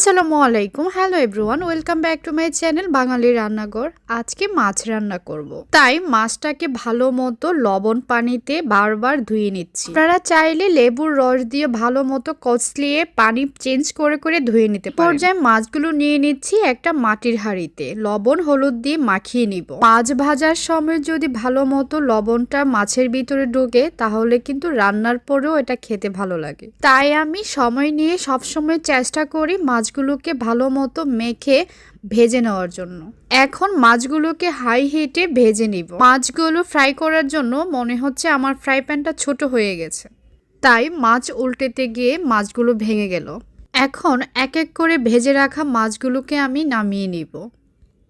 আসসালামু আলাইকুম। Hello everyone, welcome back to my channel Bangali Rannaghar. আজকে মাছ রান্না করব, তাই মাছটাকে ভালো মতো লবণ পানিতে বারবার ধুয়ে নিচ্ছি। আপনারা চাইলে লেবুর রস দিয়ে ভালো মতো কচলিয়ে পানি চেঞ্জ করে করে ধুয়ে নিতে পারেন। পর্যায়ে মাছগুলো নিয়ে নিচ্ছি একটা মাটির হাঁড়িতে, লবণ হলুদ দিয়ে মাখিয়ে নিব। মাছ ভাজার সময় যদি ভালো মতো লবণটা মাছের ভিতরে ঢোকে তাহলে কিন্তু রান্নার পরেও এটা খেতে ভালো লাগে। তাই আমি সময় নিয়ে সবসময় চেষ্টা করি মাছগুলোকে ভালো মতো মেখে ভেজে নেওয়ার জন্য। এখন মাছগুলোকে হাই হিটে ভেজে নিব। মাছগুলো ফ্রাই করার জন্য মনে হচ্ছে আমার ফ্রাই প্যানটা ছোট হয়ে গেছে, তাই মাছ উল্টেতে গিয়ে মাছগুলো ভেঙে গেল। এখন এক এক করে ভেজে রাখা মাছগুলোকে আমি নামিয়ে নিব।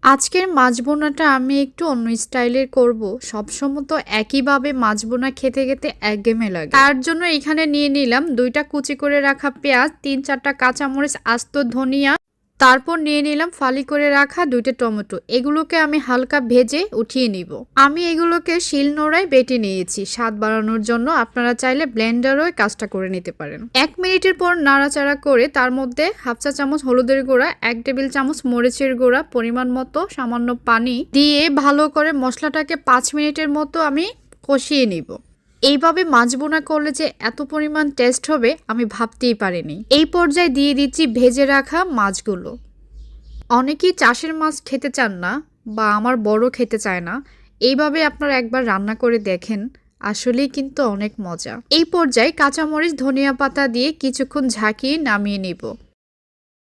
আজকের মাছ বোনাটা আমি একটু অন্য স্টাইলের করব। সবসময় তো একইভাবে মাছ বোনা খেতে খেতে একঘেয়েমি লাগে। তার জন্য এখানে নিয়ে নিলাম 2টা কুচি করে রাখা পেঁয়াজ, 3-4টা কাঁচামরিচ, আস্ত ধনিয়া, তারপর নিয়ে নিলাম ফালি করে রাখা 2টা টমেটো। এগুলোকে আমি হালকা ভেজে উঠিয়ে নিব। আমি এগুলোকে শিলনোড়ায় বেটে নিয়েছি স্বাদ বাড়ানোর জন্য। আপনারা চাইলে ব্লেন্ডারও কাজটা করে নিতে পারেন। 1 মিনিটের পর নাড়াচাড়া করে তার মধ্যে 1/2 চা চামচ হলুদের গুঁড়া, 1 টেবিল চামচ মরিচের গুঁড়া, পরিমাণ মতো সামান্য পানি দিয়ে ভালো করে মশলাটাকে 5 মিনিটের মতো আমি কষিয়ে নিব। এইভাবে মাছ বোনা করলে যে এত পরিমাণ টেস্ট হবে আমি ভাবতেই পারিনি। এই পর্যায়ে দিয়ে দিচ্ছি ভেজে রাখা মাছগুলো। অনেকেই চাষের মাছ খেতে চান না বা আমার বড় খেতে চায় না। এইভাবে আপনারা একবার রান্না করে দেখেন, আসলেই কিন্তু অনেক মজা। এই পর্যায়ে কাঁচামরিচ, ধনিয়া পাতা দিয়ে কিছুক্ষণ ঝাঁকিয়ে নামিয়ে নিব।